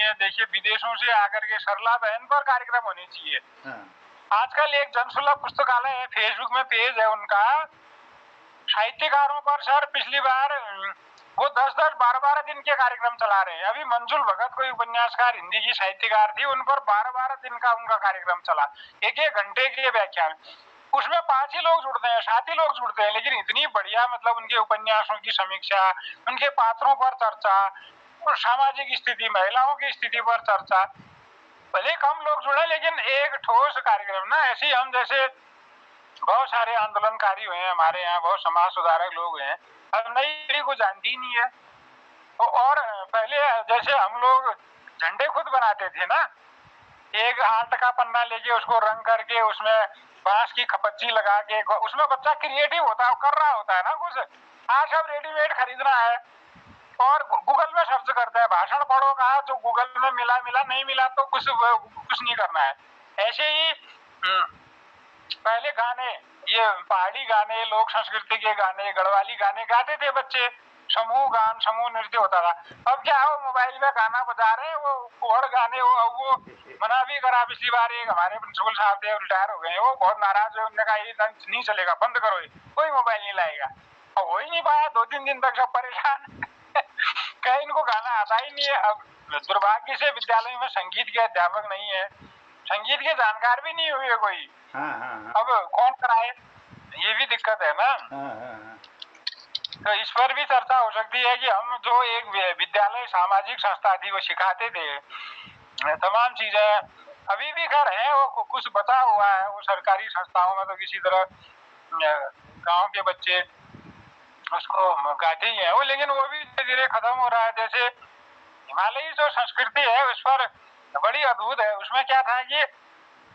है। देखिए विदेशों से आकर के सरला बहन पर कार्यक्रम होने चाहिए। आजकल एक जनसुलभ पुस्तकालय है, फेसबुक में पेज है उनका, साहित्यकारों पर सर पिछली बार वो 10-10, 12-12 दिन के कार्यक्रम चला रहे हैं। अभी मंजुल भगत कोई उपन्यासकार हिंदी की साहित्यकार थी, उन पर 12-12 दिन का उनका कार्यक्रम चला, 1-1 घंटे के व्याख्यान। उसमें 5 ही लोग जुड़ते हैं, 7 ही लोग जुड़ते हैं, लेकिन इतनी बढ़िया मतलब उनके उपन्यासों की समीक्षा, उनके पात्रों पर चर्चा, सामाजिक स्थिति, महिलाओं की स्थिति पर चर्चा। भले कम लोग जुड़े लेकिन एक ठोस कार्यक्रम ना। ऐसे ही हम जैसे बहुत सारे आंदोलनकारी हुए हैं हमारे यहाँ, बहुत समाज सुधारक लोग हैं, अब नई पीढ़ी को जानती नहीं है। और पहले जैसे हम लोग झंडे खुद बनाते थे ना, एक आर्ट का पन्ना लेके उसको रंग करके उसमें बांस की खपच्ची लगा के, उसमें बच्चा क्रिएटिव होता है, कर रहा होता है ना कुछ। आज सब रेडीमेड खरीदना है और गूगल में सर्च करते हैं, भाषण पढ़ो कहा जो गूगल में मिला मिला, नहीं मिला तो कुछ नहीं करना है। ऐसे ही पहले गाने, ये पहाड़ी गाने, लोक संस्कृति के गाने, गढ़वाली गाने गाते थे बच्चे, समूह गान, समूह नृत्य होता था। अब क्या हो, मोबाइल में गाना बजा रहे हैं, वो कोहड़ गाने, वो मना भी करा पिछली बार। एक हमारे प्रिंसिपल साहब थे, रिटायर हो गए, वो बहुत नाराज हुए, उन्होंने कहा ये नहीं चलेगा, बंद करो, कोई मोबाइल नहीं लाएगा। अब हो ही नहीं पाया, 2-3 दिन तक सब परेशान कहीं इनको गाना आता ही नहीं है। अब दुर्भाग्य से विद्यालय में संगीत के अध्यापक नहीं है, संगीत के जानकार भी नहीं हुए कोई। अब कौन कराए, ये भी दिक्कत है ना। तो इस पर भी चर्चा हो सकती है कि हम जो एक विद्यालय सामाजिक संस्था थी वो सिखाते थे तमाम चीजें, अभी भी खैर है, वो कुछ बचा हुआ है वो सरकारी संस्थाओं में, तो किसी तरह गांव के बच्चे उसको गाते ही है वो, लेकिन वो भी धीरे धीरे खत्म हो रहा है। जैसे हिमालयी जो संस्कृति है उस पर बड़ी अद्भुत है। उसमें क्या था कि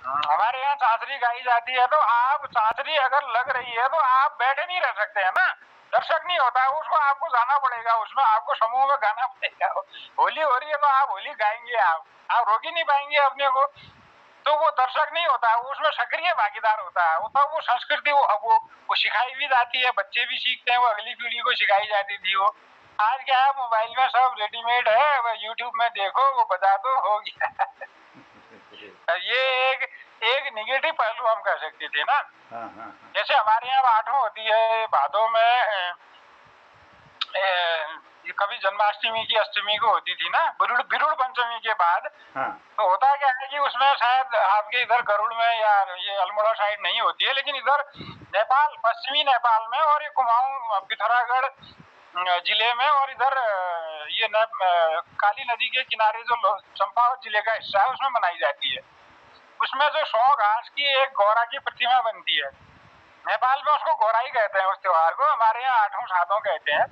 हमारे यहाँ चांचरी गाई जाती है, तो आप चांचरी अगर लग रही है तो आप बैठे नहीं रह सकते हैं ना, दर्शक नहीं होता है, उसको आपको जाना पड़ेगा, उसमें आपको समूह में गाना पड़ेगा। होली हो रही है तो आप होली गाएंगे, आप रोक ही नहीं पाएंगे अपने को, तो वो दर्शक नहीं होता है, उसमें सक्रिय भागीदार होता है। तो वो संस्कृति वो सिखाई भी जाती है, बच्चे भी सीखते हैं, वो अगली पीढ़ी को सिखाई जाती थी। वो आज क्या है, मोबाइल में सब रेडीमेड है, यूट्यूब में देखो, वो बजा दो, हो गया ये एक निगेटिव पहलू हम कह सकते थे ना। जैसे हमारे यहाँ आठों होती है भादों में, कभी जन्माष्टमी की अष्टमी को होती थी ना, बिरुड़ पंचमी के बाद। तो होता क्या है कि उसमें शायद आपके इधर गरुड़ में या ये अल्मोड़ा साइड नहीं होती है, लेकिन इधर नेपाल, पश्चिमी नेपाल में और ये कुमाऊं पिथौरागढ़ जिले में, और इधर ये काली नदी के किनारे जो चंपावत जिले का हिस्सा है उसमें मनाई जाती है। उसमें जो 100 घास की एक गौरा की प्रतिमा बनती है, नेपाल में उसको गौराई कहते हैं उस त्योहार को, हमारे यहाँ आठों सातों कहते हैं।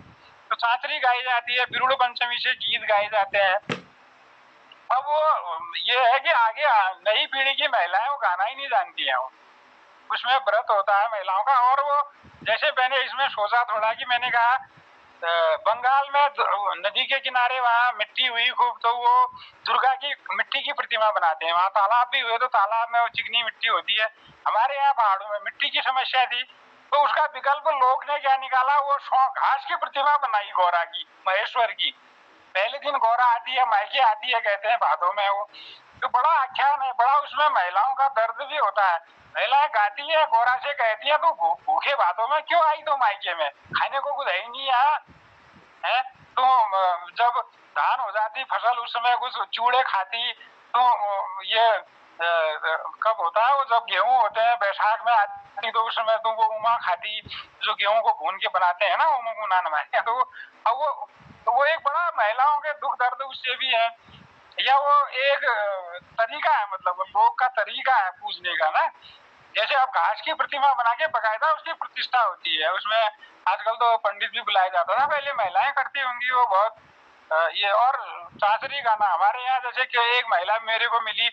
तो चांचरी गाई जाती है, बिरुड़ पंचमी से गीत गाए जाते हैं। अब वो ये है कि आगे नई पीढ़ी की महिलाएं वो गाना ही नहीं जानती हैं, उसमें व्रत होता है महिलाओं का। और वो जैसे मैंने इसमें सोचा थोड़ा कि मैंने कहा बंगाल में नदी के किनारे वहाँ मिट्टी हुई खूब, तो वो दुर्गा की मिट्टी की प्रतिमा बनाते हैं, वहाँ तालाब भी हुए तो तालाब में वो चिकनी मिट्टी होती है। हमारे यहाँ पहाड़ों में मिट्टी की समस्या थी, तो उसका विकल्प लोग ने क्या निकाला, वो घास की प्रतिमा बनाई गौरा की, महेश्वर की। पहले दिन गौरा आती है, मायके आती है, कहते हैं भादों में वो, तो बड़ा आख्यान है, बड़ा उसमें महिलाओं का दर्द भी होता है। महिलाएं गाती है, गौरा से कहती है, तो भूखे भादों में क्यों आई तो मायके में, खाने को कुछ है ही नहीं यहाँ है। तो जब धान हो जाती फसल उस समय कुछ चूड़े खाती, तो ये कब होता है वो, जब गेहूं होते हैं बैसाख में आती, तो उस समय तो वो उमा खाती, जो गेहूं को भून के बनाते हैं ना, उमा नमाया। तो वो एक बड़ा महिलाओं के दुख दर्द उससे भी है, या वो एक तरीका है, मतलब लोग का तरीका है पूजने का ना। जैसे अब घास की प्रतिमा बना के बकायदा उसकी प्रतिष्ठा होती है, उसमें आजकल तो पंडित भी बुलाया जाता था, पहले महिलाएं करती होंगी वो बहुत ये। और चांचरी गाना हमारे यहाँ जैसे कि एक महिला मेरे को मिली,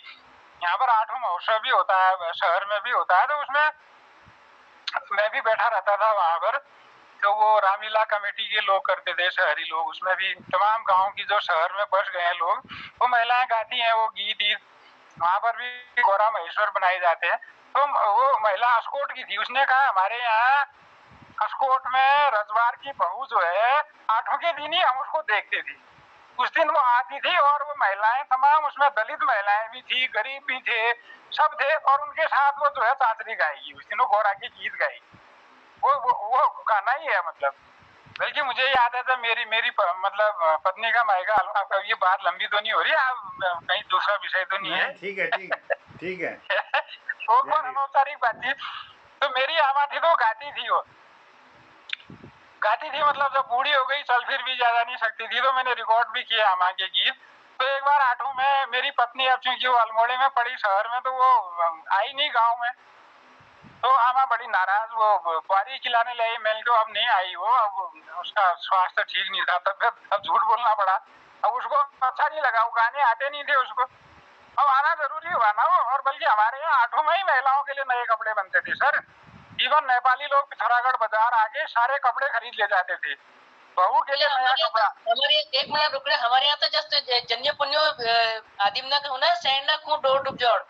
यहाँ पर आठों महोत्सव भी होता है, शहर में भी होता है, तो उसमें मैं भी बैठा रहता था वहां पर। तो वो रामलीला कमेटी के लोग करते थे, शहरी लोग, उसमें भी तमाम गाँव की जो शहर में बस गए लोग, वो महिलाएं गाती हैं वो गीत। वहां पर भी गौरा महेश्वर बनाए जाते हैं। तो वो महिला अस्कोट की थी, उसने कहा हमारे यहाँ अस्कोट में रजवार की बहू जो है, आठों के दिन ही हम उसको देखते थे, उस दिन वो आती थी और वो महिलाएं तमाम, उसमें दलित महिलाएं भी थी, गरीब भी थे, सब थे, और उनके साथ वो जो है चांचरी गाएगी उस दिन, वो गौरा की गीत गाई। वो गाना ही है मतलब। बल्कि मुझे याद है जब मेरी मतलब पत्नी का मायका हलवा, अब ये बात लंबी तो नहीं हो रही, आप कहीं दूसरा विषय तो नहीं है? ठीक है ठीक है वो कौन अनौपचारिक बातचीत। तो मेरी आमा थी तो वो गाती थी, मतलब जब बूढ़ी हो गई, चल फिर भी ज्यादा नहीं सकती थी, तो मैंने रिकॉर्ड भी किया आमा के गीत। तो एक बार 8वीं में मेरी पत्नी, अब चूंकि वो अल्मोड़े में पड़ी शहर में, तो वो आई नहीं गाँव में, तो आमा बड़ी नाराज, वो बुआरी खिलाने ले आई, मैंने तो अब नहीं आई वो, अब उसका स्वास्थ्य ठीक नहीं था, तब झूठ बोलना पड़ा। अब उसको अच्छा नहीं लगा, वो गाने आते नहीं थे उसको, अब आना जरूरी हुआ ना वो। और बल्कि हमारे यहाँ 8वीं में ही महिलाओं के लिए नए कपड़े बनते थे सर। इवन नेपाली लोग पिथौरागढ़ बाजार आके सारे कपड़े खरीद ले जाते थे, बहू के लिए नया कपड़ा। हमारे एक मिनट रुक रहे, हमारे यहाँ तो जस्ट जन्य पुण्यो आदिम ना होना सैंड को डोर डूब जोड़।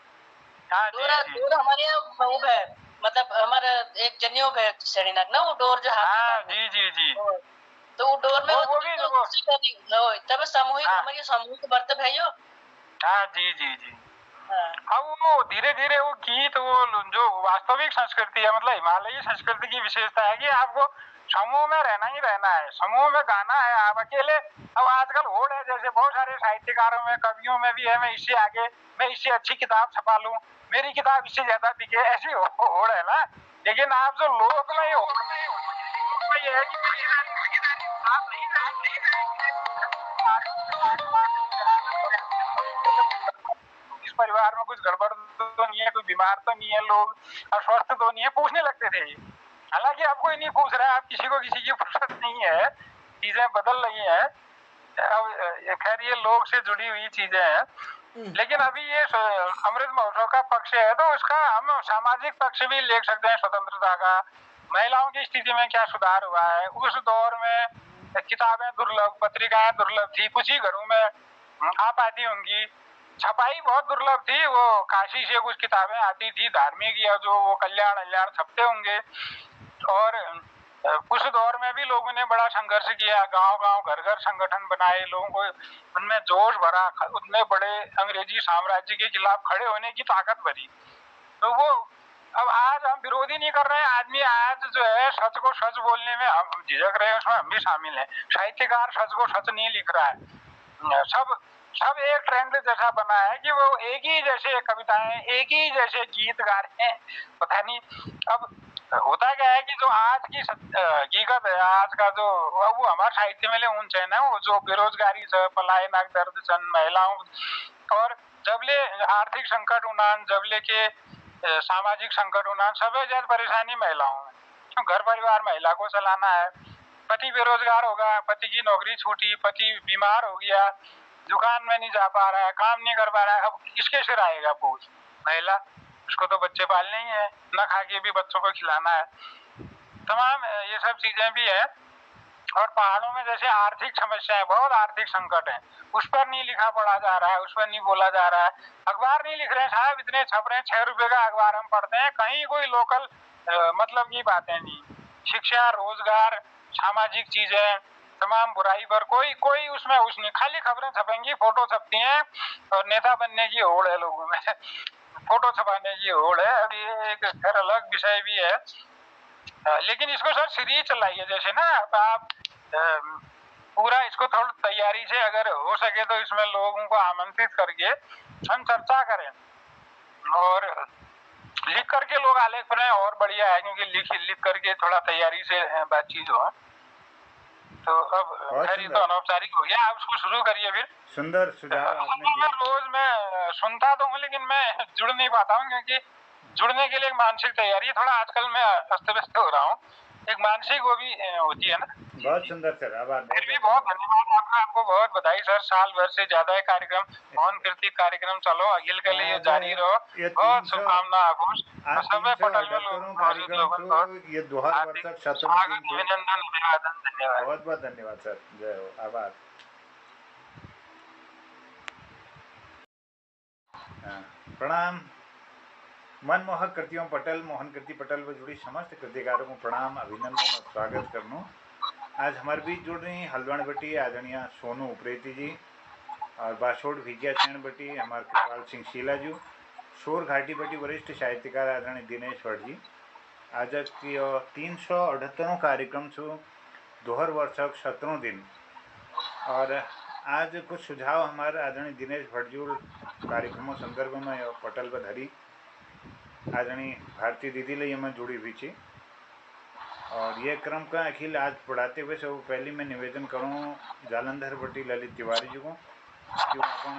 हाँ डोर हमारे यहाँ वो है, मतलब हमारा एक जन्यो है सैंड ना, वो डोर जो हाँ जी तो वो डोर में वो भी तब सामूहिक, हमारी सामूहिक बर्तन है यो। हाँ जी अब वो धीरे धीरे वो गीत, वो जो वास्तविक संस्कृति है, मतलब हिमालयी संस्कृति की विशेषता है कि आपको समूह में रहना ही रहना है, समूह में गाना है, आप अकेले। अब आजकल होड़ है, जैसे बहुत सारे साहित्यकारों में, कवियों में भी है, मैं इससे आगे, मैं इससे अच्छी किताब छपा लूं, मेरी किताब इससे ज्यादा बिके, ऐसी होड़ है ना। लेकिन आप जो लोक में हो, ये है कि आप नहीं इस परिवार में कुछ गड़बड़ तो नहीं है, कोई बीमार तो नहीं है, लोग अस्वस्थ तो नहीं है, पूछने लगते थे। हालांकि अब कोई नहीं पूछ रहा है, अब किसी को किसी की फुर्सत नहीं है, चीजें बदल रही हैं। अब खैर ये लोग से जुड़ी हुई चीजें हैं, लेकिन अभी ये अमृत महोत्सव का पक्ष है, तो उसका हम सामाजिक पक्ष भी ले सकते हैं, स्वतंत्रता का, महिलाओं की स्थिति में क्या सुधार हुआ है। उस दौर में किताबें दुर्लभ, पत्रिकाएं दुर्लभ थी, कुछ ही घरों में आ पाती होंगी, छपाई बहुत दुर्लभ थी, वो काशी से कुछ किताबें आती थी धार्मिक, या जो वो कल्याण छपते होंगे। और उस दौर में भी लोगों ने बड़ा संघर्ष किया, गांव घर संगठन बनाए, लोगों को उनमें जोश भरा, उतने बड़े अंग्रेजी साम्राज्य के खिलाफ खड़े होने की ताकत भरी। तो वो अब आज हम विरोधी नहीं कर रहे हैं, आदमी आज जो है सच को सच बोलने में हम झिझक रहे हैं, उसमें हम भी शामिल हैं। साहित्यकार सच को सच नहीं लिख रहा है, सब एक ट्रेंड जैसा बना है कि वो एक ही जैसे कविताएं, एक ही जैसे गीत गा रहे हैं, पता नहीं। अब होता क्या है कि जो आज की हकीकत है, आज का जो वो हमारे साहित्य में ऊन चैन है, वो जो बेरोजगारी से पलायन दर्द चंद महिलाओं, और जबले आर्थिक संकट उन्हान, जबले के सामाजिक संकट उन्हान, सबसे ज्यादा परेशानी महिलाओं में। घर परिवार महिला को चलाना है, पति बेरोजगार होगा, पति की नौकरी छूटी, पति बीमार हो गया, दुकान में नहीं जा पा रहा है, काम नहीं कर पा रहा है, अब किसके सिर आएगा बोझ? महिला, उसको तो बच्चे पालने ही है, न खा के भी बच्चों को खिलाना है, तमाम ये सब चीजें भी है। और पहाड़ों में जैसे आर्थिक समस्याएं, बहुत आर्थिक संकट है, उस पर नहीं लिखा पढ़ा जा रहा है, उस पर नहीं बोला जा रहा है, अखबार नहीं लिख रहे हैं साहब, इतने छप रहे हैं, 6 रुपए का अखबार हम पढ़ते हैं, कहीं कोई लोकल मतलब की बातें नहीं, शिक्षा, रोजगार, सामाजिक चीजें, तमाम बुराई पर कोई उसमें नहीं, खाली खबरें छपेंगी, फोटो छपती हैं, और नेता बनने की होड़ है लोगों में फोटो छपाने की होड़ है। अब ये एक खैर अलग विषय भी है, लेकिन इसको सर सीरीज चलाइए, जैसे ना आप पूरा इसको थोड़ी तैयारी से अगर हो सके तो इसमें लोगों को आमंत्रित करके हम चर्चा करें, और लिख करके लोग आलेख बनाए और बढ़िया है, क्योंकि लिख करके थोड़ा तैयारी से बातचीत हो। तो अब खैर ये तो अनौपचारिक हो गया, आप उसको शुरू करिए फिर। सुंदर सुझाव आपने दिया। रोज मैं सुनता तो हूँ, लेकिन मैं जुड़ नहीं पाता हूँ, क्योंकि जुड़ने के लिए एक मानसिक तैयारी, थोड़ा आजकल मैं अस्त व्यस्त हो रहा हूँ, एक मानसिक वो भी होती है ना। बहुत सुंदर सर, आभार। फिर भी बहुत धन्यवाद आपका, आपको बहुत बधाई सर, साल भर से ज्यादा है कार्यक्रम, मोहन कीर्ति कार्यक्रम चलो, अखिल के लिए जारी रहो, बहुत शुभकामना आपको, सभी पटल में लोग मौजूद लोगों को ये 2000 अभिनंदन, अभिवादन, धन्यवाद, बहुत बहुत धन्यवाद सर, जय हो, आभार। प्रणाम। मनमोहक कृतियों पटल, मोहन कीर्ति पटल व जुड़ी समस्त कृतिकारों को प्रणाम, अभिनंदन और स्वागत करनो। आज हमारे बीच जुड़ रही हल्द्वानी बटी आदरणीय सोनू उप्रेती जी और बासोड़ विज्ञा चैन बटी हमारे कृपाल सिंह शीला जी, शोर घाटी बटी वरिष्ठ साहित्यकार आदरणीय दिनेश भट्ट जी। आज की 378 कार्यक्रम छो दोहर वर्षक 17 दिन और आज कुछ सुझाव हमारे आदरणीय दिनेश भट्ट जी कार्यक्रमों संदर्भ में पटल पर धरी आदरणीय भारती दीदी ले में जुड़ी हुई थी और ये क्रम का अखिल आज पढ़ाते हुए सब पहले मैं निवेदन करूँ जालंधर बटी ललित तिवारी जी को कि वो अपन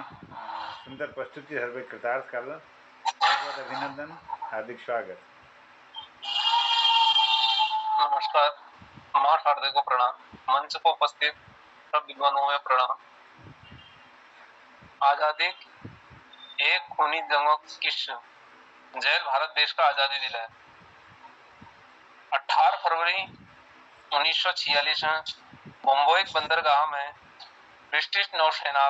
सुंदर प्रस्तुति हर भाई कृतार्थ कर बहुत बहुत अभिनंदन, हार्दिक स्वागत। नमस्कार, माँ शारदे को प्रणाम, मंच को उपस्थित सब विद्वानों में प्रणाम। आजादी एक खूनी जंगों की जेल भारत देश का आजादी दिलाया। 18 फरवरी 1946 मुंबई बंदरगाह में ब्रिटिश नौसेना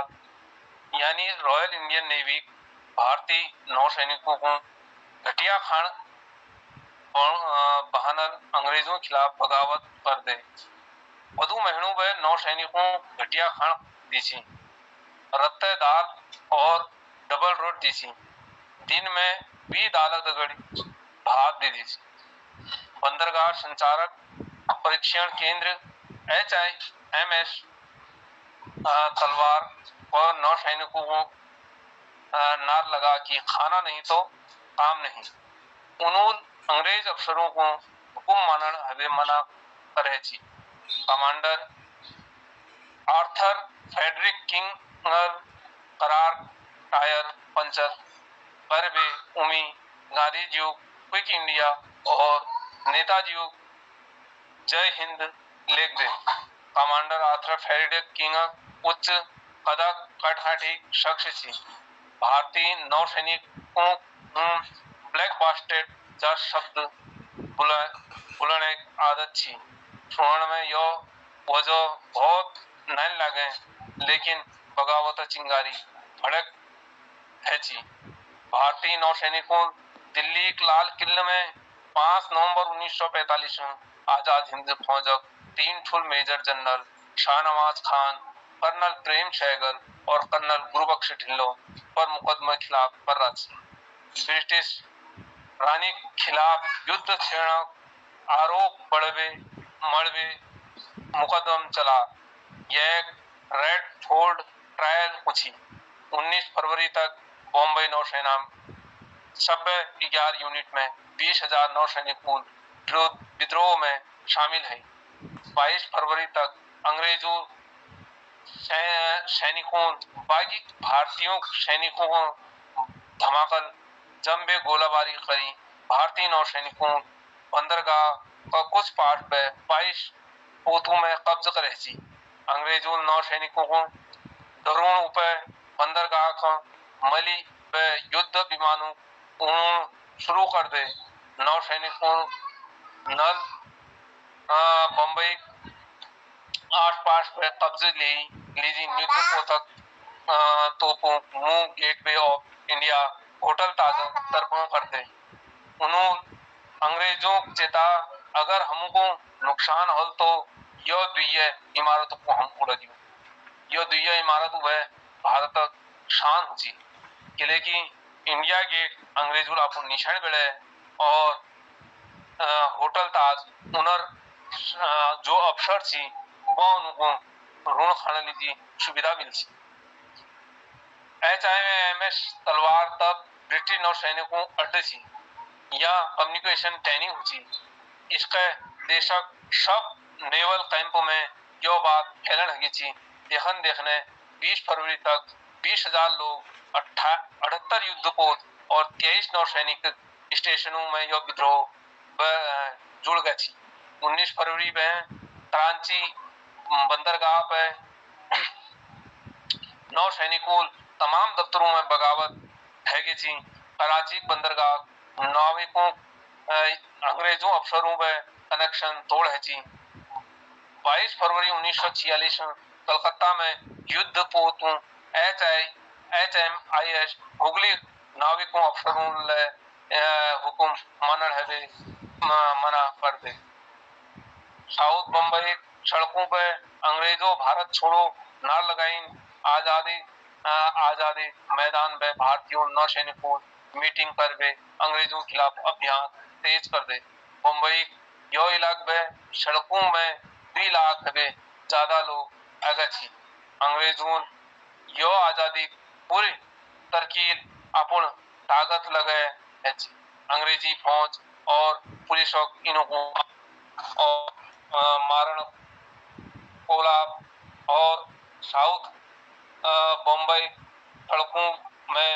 यानी रॉयल इंडियन नेवी भारतीय नौसैनिकों को घटिया खान बहानर अंग्रेजों के खिलाफ बगावत कर दे। वधु महीनों में नौसैनिकों घटिया खान दी थी, रत्ते दाल और डबल रोट दी थी। दिन में भी दाल दगड़ी भात दे दी थी। बंदरगाह संचारक परीक्षण केंद्र HIMS तलवार और नौसैनिकों को नार लगा कि खाना नहीं तो काम नहीं। उन्होंने अंग्रेज अफसरों को हुकुम मानन हवे मना करे थी। कमांडर आर्थर फेडरिक किंग करार टायर पंचर पर भी उमी गांधी जी क्विक इंडिया और नेताजी जय हिंद लिख दे। कमांडर आर्थर फेडरिक किंग उच्च कदा कटहाटी शख्स थी। भारतीय नौसैनिकों ब्लैक बास्टेड जा शब्द बुलाने आदत थी। सुनने में यो वजह बहुत नहीं लगे, लेकिन बगावत चिंगारी भड़क है थी। भारतीय नौसैनिकों दिल्ली के लाल किले में 5 नवंबर 1945 आजाद हिंद फौजक 3 full major general Shahnawaz Khan, colonel Prem Sahgal और कर्नल गुरुबख्श ढिल्लो पर मुकदमा खिलाफ कर रहा थी। ब्रिटिश रानी खिलाफ युद्ध छेड़ा आरोप बढ़वे मड़वे मुकदम चला। यह रेड फोर्ड ट्रायल पूछी। 19 फरवरी तक बॉम्बे नौसेना सब 11 यूनिट में 20,000 नौसैनिक विद्रोह में शामिल है। 22 फरवरी तक अंग्रेजों सैनिकों बागी भारतीयों सैनिकों को धमाकल जंबे गोलाबारी करी। भारतीय नौसैनिकों बंदरगाह का कुछ पार्ट पे 22 पोतों में कब्जा करे थी। अंग्रेजों नौसैनिकों को ड्रोन पे बंदरगाह का मली पे युद्ध विमानों शुरू कर दे। नौसैनिकों नल बम्बई आसपास पे कब्जे लीजी युद्ध तक तोपों मुंह गेटवे ऑफ इंडिया होटल ताजा तरफों करते। उन्होंने अंग्रेजों चेता अगर हमको नुकसान हो तो यह दुइये इमारतों को हम उड़ा दियो। यह दुइये इमारत वह भारत शान हुई। किले की इंडिया गेट अंग्रेजों अपन निशान बेड़े और होटल ताज उनर जो अफसर थी वह उनको ऋण खाने लीजिए सुविधा मिली। HIMS तलवार तब ब्रिटिश नौसैनिकों अड्डे थी या कम्युनिकेशन ट्रेनिंग हुई। इसके देशक सब नेवल कैंपों में यह बात फैलन लगी थी। देखने 20 फरवरी तक 20,000 लोग 78 युद्धपोत और 23 नौसैनिक स्टेशनों में यह विद्रोह जुड़ गई थी। 19 फरवरी में कराची बंदरगाह पे नौसैनिकों तमाम दफ्तरों में बगावत है गई थी। कराची बंदरगाह नाविकों अंग्रेजों अफसरों में कनेक्शन तोड़ है थी। 22 फरवरी 1946 कलकत्ता में युद्ध पोतों HMIS हुगली नाविकों अफसरों ले हुकुम मानन है मना कर दे। साउथ बम्बई सड़कों पे अंग्रेजों भारत छोड़ो नार लगाई। आजादी मैदान में भारतीयों नौसैनिकों मीटिंग कर बे अंग्रेजों के खिलाफ अभियान तेज कर दे। मुंबई यो इलाके में सड़कों में 2 लाख से ज्यादा लोग आगे थी। अंग्रेजों यो आजादी पूरी तरकीब अपन ताकत लगे है। अंग्रेजी फौज और पुलिस इनको और मारण कोलाब और साउथ बम्बई सड़कों में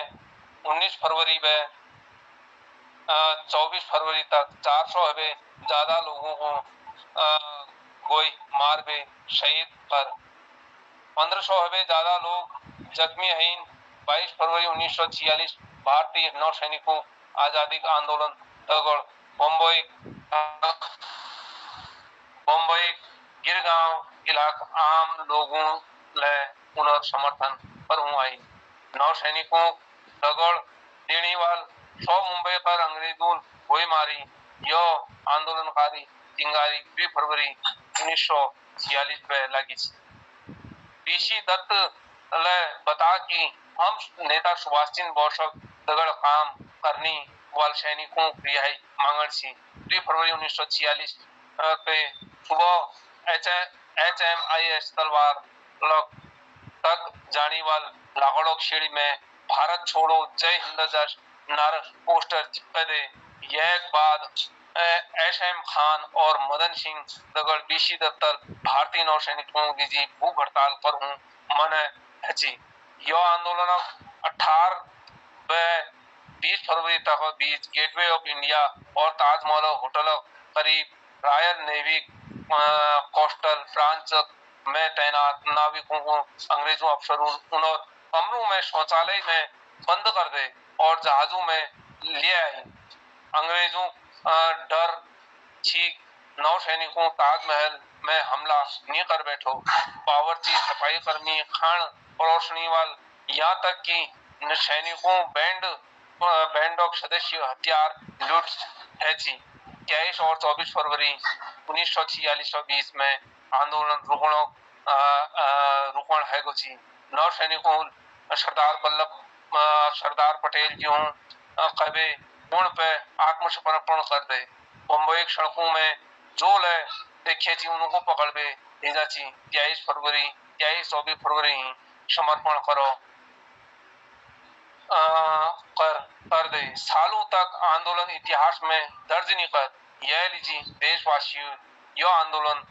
19 फरवरी में 24 फरवरी तक 400 से ज्यादा लोगों को गोई मार बे शहीद कर 1500 से ज्यादा लोग जख्मी हैं। 22 फरवरी 1946 भारतीय नौसैनिकों आजादी का आंदोलन तगड़ मुंबई गिरगांव इलाका आम लोगों ले पुनर्समर्थन पर आई। नौसैनिकों तगड़ देने वाल 100 मुंबई पर अंग्रेजों गोई मारी। यो आंदोलनकारी चिंगारी 2 फरवरी 1946 में लगी। बीसी दत्त ले बता कि हम नेता सुभाष चंद्र बोस दगड़ काम करनी वाल सैनिकों की रिहाई मांगन सी। 2 फरवरी 1946 पे सुबह HMIS तलवार तक जाने वाल लाहौर शेड़ी में भारत छोड़ो जय हिंद जय नार पोस्टर चिपके दे। यह बाद SM खान और मदन सिंह दगड़ बीसी दत्तर भारतीय नौसैनिकों की भूख हड़ताल पर हूँ मन है। यह आंदोलन 18 20 फरवरी तक बीच गेटवे ऑफ इंडिया और ताजमहल होटल करीब रॉयल नेवी कोस्टल ब्रांच में तैनात नाविकों को अंग्रेजों अफसरों उन्होंने कमरों में शौचालय में बंद कर दे और जहाजों में ले आए। अंग्रेजों डर छीक नौसैनिकों ताजमहल में हमला नहीं कर बैठो। बावर्ची सफाई कर्मी खान परोसनी वाल यहाँ तक कि सैनिकों बैंड ऑफ सदस्य हथियार लूट है। 23 और 24 फरवरी 1946 में आंदोलन रुकण है। नौसैनिकों सरदार पटेल जी कबे पूर्ण पे आत्मसमर्पण कर दे। मुंबई सड़कों में जो ले देखे थी उनको पकड़ बे भेजा थी। 23 24 फरवरी समर्पण करो कर दे। सालों तक आंदोलन इतिहास में दर्ज नहीं कर यह लीजिए देशवासियों यह आंदोलन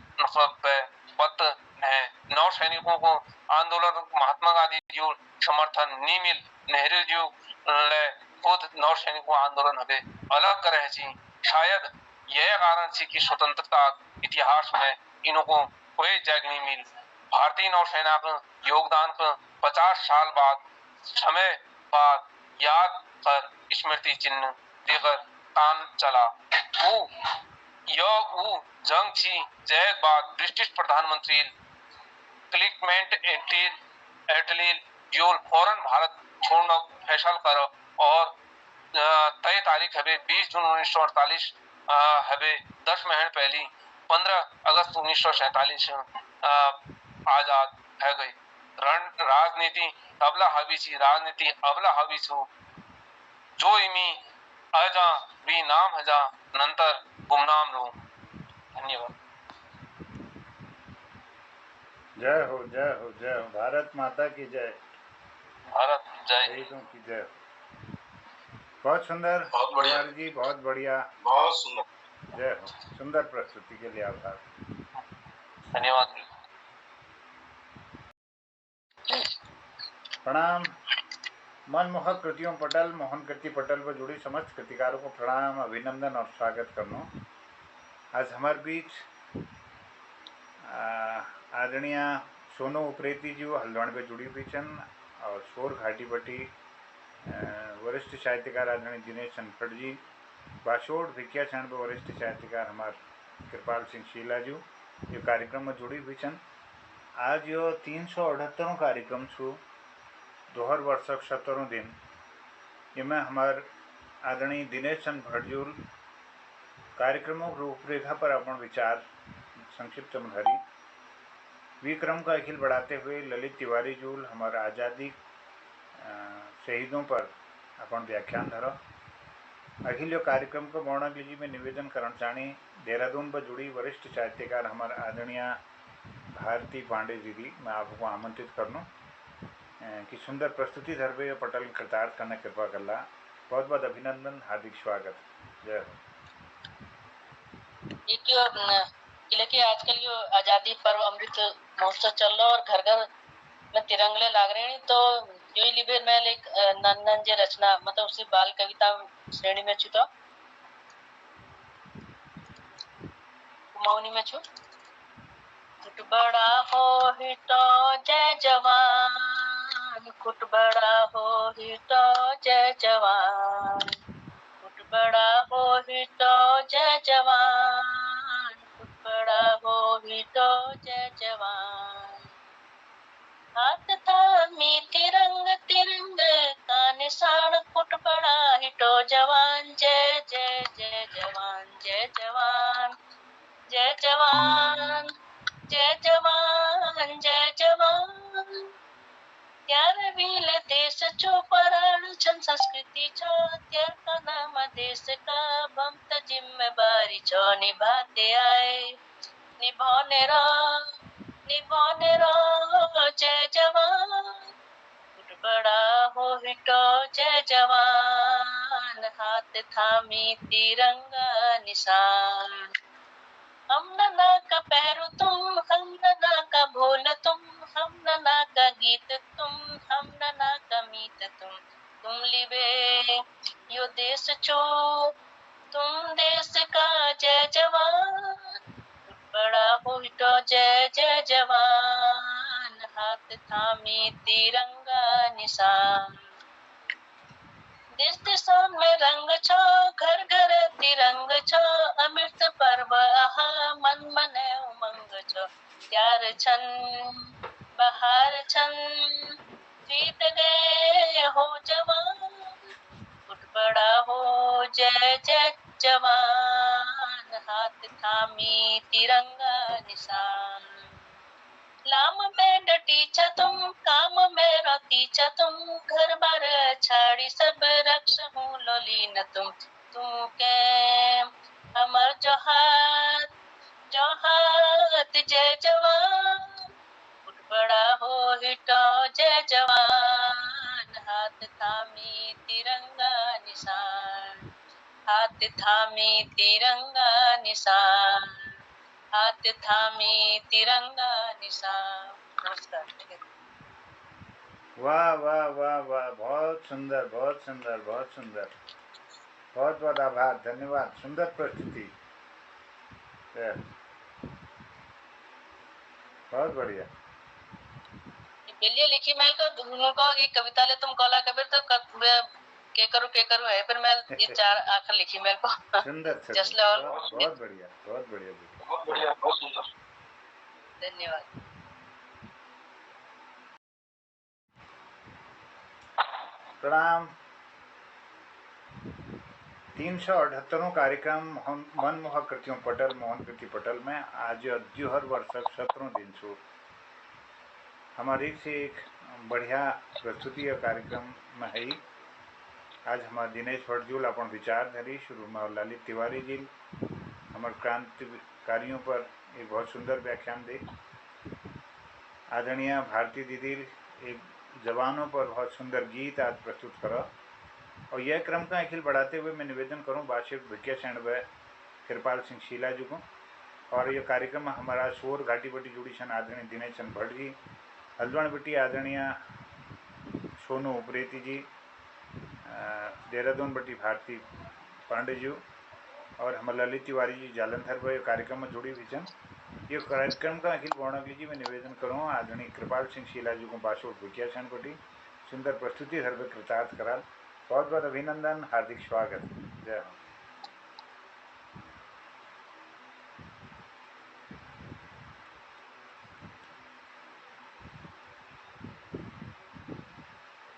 पत है। नौसैनिकों को आंदोलन महात्मा गांधी जी समर्थन नहीं मिल नेहरू जी ले खुद नौसैनिकों आंदोलन हवे अलग करे छी। शायद यह कारण थी कि स्वतंत्रता इतिहास में इनको कोई जगह नहीं मिल। भारतीय नौसेना का योगदान का 50 साल बाद समय बाद याद कर स्मृति चिन्ह देकर काम चला। वो जंग थी जय बाद ब्रिटिश प्रधानमंत्री क्लिकमेंट एटलील जोल फौरन भारत छोड़ना फैसला करो और तय तारीख है 20 जून 1948 है 10 महीने पहली 15 अगस्त 1947 आजाद है गई। राजनीति अबला हावी छी राजनीति अबला हावी छू जो इमी अजा भी नाम हजा नंतर गुमनाम लो। धन्यवाद। जय हो जय हो जय हो। भारत माता की जय। भारत जय शहीदों की जय। बहुत सुंदर, बहुत बढ़िया जी, बहुत बढ़िया, बहुत सुंदर। जय हो। सुंदर प्रस्तुति के लिए आभार। धन्यवाद। प्रणाम। मनमोहक कृतियों पटल मोहन कृति पटल पर जुड़ी समस्त कृतिकारों को प्रणाम, अभिनंदन और स्वागत करनो। आज हमारे बीच आदरणीय सोनू उप्रेती जी वो हल्द्वानी पे जुड़ी हुई छन और शोर घाटी बटी वरिष्ठ साहित्यकार आदरणीय दिनेश सनफट जी, बाशोड़ भिकिया छण पे वरिष्ठ साहित्यकार हमारे कृपाल सिंह शीला जी ये कार्यक्रम में जुड़ी हुई छन। आज यो 378 कार्यक्रम छू 2 वर्षक 17 दिन इनमें हमार आदरणीय दिनेश सनफट जी कार्यक्रमों रूपरेखा पर अपन विचार संक्षिप्त में धरी विक्रम का अखिल बढ़ाते हुए ललित तिवारी जूल हमारा आज़ादी शहीदों पर अपन व्याख्यान धरो। अखिल यो कार्यक्रम को बौणक लीजी में निवेदन करण चाणी देहरादून पर जुड़ी वरिष्ठ साहित्यकार हमारे आदरणीय भारती पांडे जी की मैं आपको आमंत्रित करनू कि सुंदर प्रस्तुति धरवे पटल कृतार्थ करने कृपा करला। बहुत बहुत अभिनंदन, हार्दिक स्वागत। जय हो। कि आजकल जो आजादी पर्व अमृत महोत्सव चल रहा और घर घर में तिरंगे लाग रहे हैं, तो यही लिबे मैं एक नन्नन जे रचना मतलब उसी बाल कविता श्रेणी में छु, तो मौनी में छु। कुट बड़ा हो ही तो जय जवान, कुट बड़ा हो ही तो जय जवान, कुट बड़ा हो ही तो जय जवान, कुट बड़ा हो ही तो जय जवान। हाथ थामी तिरंग तिरंग का निशान, कुट बड़ा ही तो जवान, जय जय जय जवान, जय जवान, जय जवान, जय जवान, जय जवान। त्यार वील देश छो पराण छन संस्कृति छो, त्यार का नाम देश का भमत जिम्मेवारी छो, निभाते आए निभाने रो जय जवान। कुट बड़ा हो हिटो जय जवान, हाथ थामी तिरंगा निशान। हम ना का पैरो तुम, हम ना का भोल तुम, हम ना का गीत तुम, हम ना का मीत तुम लिबे यो देश छो, तुम देश का जय जवान। बड़ा हो तो जय जय जवान, हाथ थामी तिरंगा निशान। देश देशों में रंग छो, घर घर तिरंग छो, अमृत पर्व आहा मन मन उमंग छो। त्यार छन बहार छन जीत गए हो जवान, कुट बड़ा हो जय जय जवान, हाथ थामी तिरंगा निशान। लाम में डटी छ तुम, काम में रोती छ तुम, घर बार छाड़ी सब रक्ष हूँ लोली न तुम के अमर जोहार जोहार जय जवान। कुट बड़ा हो हिटो जय जवान, हाथ थामी तिरंगा निशान, हाथ थामी तिरंगा निशान, हाथ थामी तिरंगा निशान। नमस्कार। वाह वाह वाह वाह, बहुत सुंदर, बहुत सुंदर, बहुत सुंदर। बहुत बहुत आभार, धन्यवाद, सुंदर प्रस्तुति, बहुत बढ़िया। बिल्ली लिखी मैं तो उनको ये कविता ले तुम कॉला कबे तो के करूँ है, फिर मैं ये चार आखिर लिखी मेरे को। सुंदर जसले और बहुत बढ़िया, बहुत बढ़िया, बहुत बढ़िया, बहुत सुंदर। धन्यवाद। प्रणाम। 378वां कार्यक्रम मनमोहक कृतियों पटल मोहन कृति पटल में आज द्युहर वर्षक 17 दिन छो। हमारे से एक बढ़िया प्रस्तुति कार्यक्रम में है। आज हमारे दिनेश भटजूल अपन विचार धरी, शुरू में ललित तिवारी जी हमारे क्रांतिकारियों पर एक बहुत सुंदर व्याख्यान दे। आदरणीय भारती दीदी एक जवानों पर बहुत सुंदर गीत आज प्रस्तुत करो। और यह क्रम का अखिल बढ़ाते हुए मैं निवेदन करूं वार्षिक विज्ञान व कृपाल सिंह शीला जी को। और यह कार्यक्रम हमारा शोर घाटी बटी जुड़ी छन आदरणीय दिनेश चंद भट्ट जी, हल्द्वानी बटी आदरणीय सोनू उप्रेती जी, देहरादून बटी भारती पांडे जी और हमारे ललित तिवारी जी जालंधर पर कार्यक्रम में जुड़ी हुई छन। ये कार्यक्रम का अखिल गौणक जी मैं निवेदन करूँ आदरणीय कृपाल सिंह शीला जी को बासोट विज्ञान बटी सुंदर प्रस्तुति हर कृतार्थ कराल। बहुत बहुत अभिनंदन, हार्दिक स्वागत। जय हो।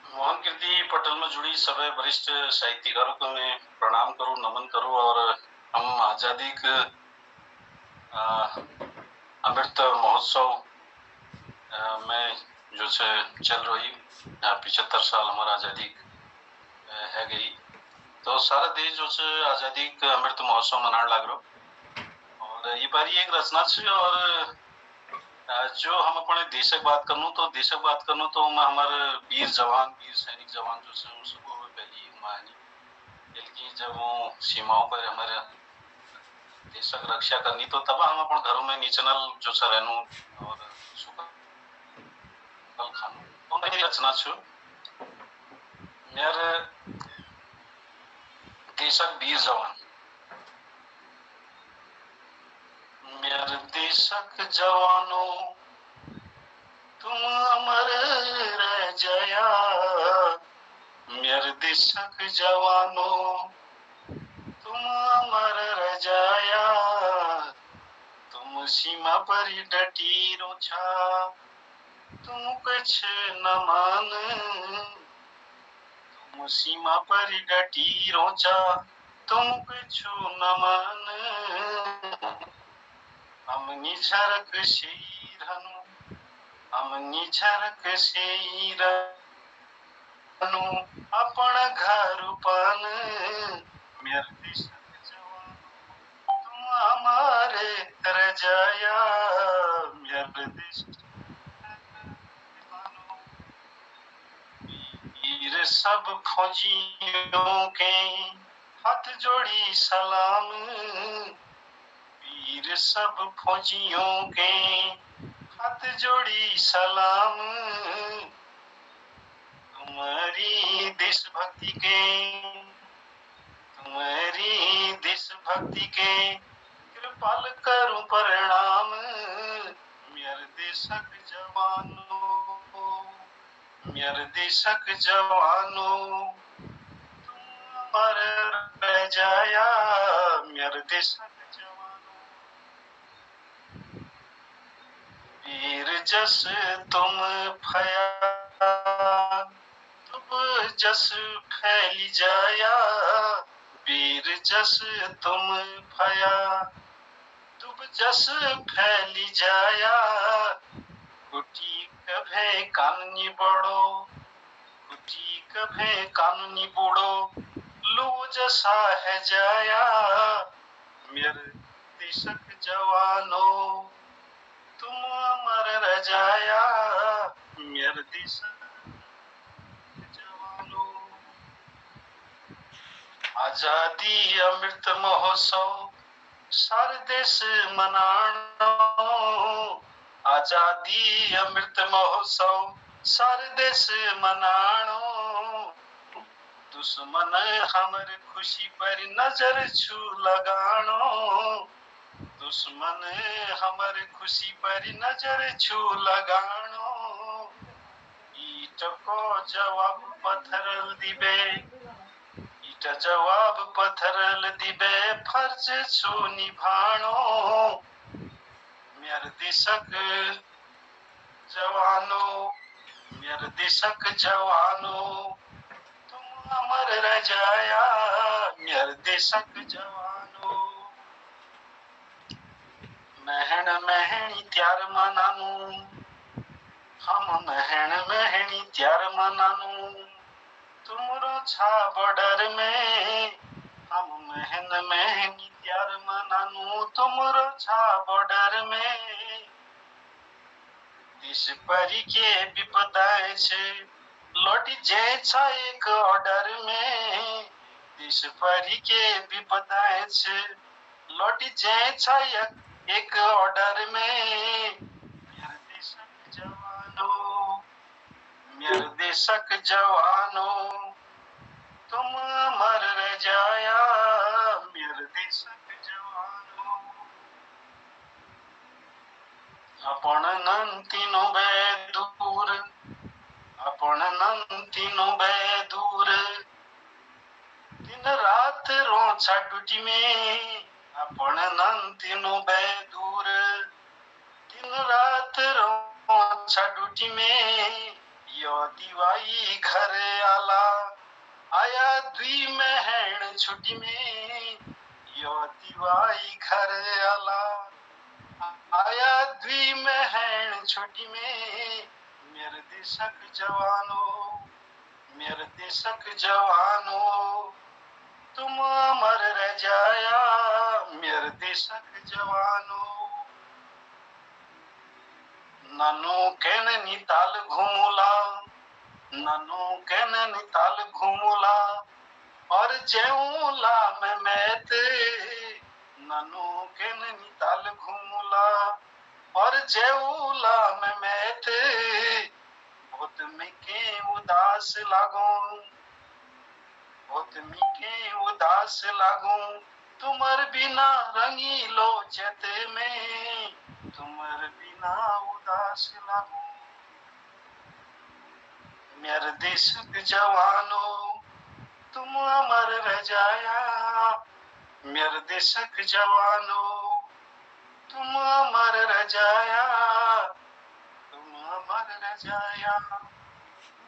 मोहन कृति पटल में जुड़ी सभी वरिष्ठ साहित्यकारों को मैं प्रणाम करूं, नमन करूं। और हम आजादी के अमृत महोत्सव में जो से चल रही 75 साल हमारा आज़ादी है गई, तो सारा देश जो से आज़ादी का अमृत महोत्सव मनाने लग रहा। और ये बारी एक रचना से, और जो हम अपने देश की बात करूँ तो मैं हमारे वीर सैनिक जवान जो से उसको पहली मानी, बल्कि जब वो सीमाओं पर हमारे देश की रक्षा करनी, तो तब हम अपने घरों में नीचनल जो से रहनू और सुखल खानू। तो मैं रचना छु मेरे देशक वीर जवान। मेरे देशक जवानों तुम अमर रह जाया, मेरे देशक जवानों तुम अमर रह जाया, तुम सीमा पर डटी रोछा, तुम कुछ न मान, तुम सीमा पर डटी रोचा, तुम कुछ न मान, हमनी झरक शीरनु, हमनी झरक शीरनु, अपन घर पान, मेरे देशक जवान तुम हमारे रजाया, मेरे देश वीर सब फौजियों के हाथ जोड़ी सलाम, वीर सब फौजियों के हाथ जोड़ी सलाम, तुम्हारी देशभक्ति के कृपाल करूं प्रणाम, मेरे देशक जवानों, मेरे देशक जवानों तुम अमर रह जाया, मेरे देशक जवानों वीर जस तुम फया, तुम जस फैली जाया, वीर जस तुम फया, तुम जस फैली जाया, कुटी कभे कानूनी बड़ो, कुटी कभे कानूनी बूढ़ो, लो जसा है जाया, मेरे देशक जवानों तुम अमर रह जाया, मेरे देशक जवानों। आजादी अमृत महोत्सव सारे देश मनानो, आजादी अमृत महोत्सव सारे देश मनानो, दुश्मन हमर खुशी पर नजर छू लगानो, दुश्मन हमर खुशी पर नजर छू लगानो, ईट को जवाब पत्थरल दिबे, ईट जवाब पत्थरल दिबे, फर्ज छू निभानो, मेरे देशक जवानों, मेरे देशक जवानों तुम अमर रह जाया, मेरे देशक जवानों। महण महणी त्यार मनानू, हम महण महणी त्यार मनानू, तुमरो छा बॉर्डर में, हम महन महनी त्यार मनानू, तुमरो छा बॉर्डर में, देश परी के विपदाएं छे लौटी जे छा एक ऑर्डर में, देश परी के विपदाएं छे लौटी जे छा एक ऑर्डर में, मेरे देशक जवानों, मेरे देशक जवानों तुम अमर रह जाया, मेरे देशक जवानों। अपन नंतिनो बे दूर, अपन नंतिनो बे दूर, दिन रात रोचा टूटी में, अपन नंतिनो बे दूर, दिन रात रोचा टूटी में, यो दिवाई घर आला आया द्वी महण छुट्टी में, यो दिवाई घर आला आया द्वी में है छोटी में मेरे देशक जवानो, मेरे देशक जवानो तुम अमर रह जाया मेरे देशक जवानो। नानू के नैनीताल घूमूला, नानू के नैनीताल घूमूला और जेऊला में मैते, नानू के नैनीताल घूमूला और जेऊला में मैते बहुत मिके उदास लागूं, बहुत मिके उदास लागूं तुमर बिना रंगीलो चेते में, तुमर बिना उदास लागूं। मेरे देश के जवानो तुम अमर रह जाया, मेरे देश के जवानो तुम अमर रह जाया, तुम अमर रह जाया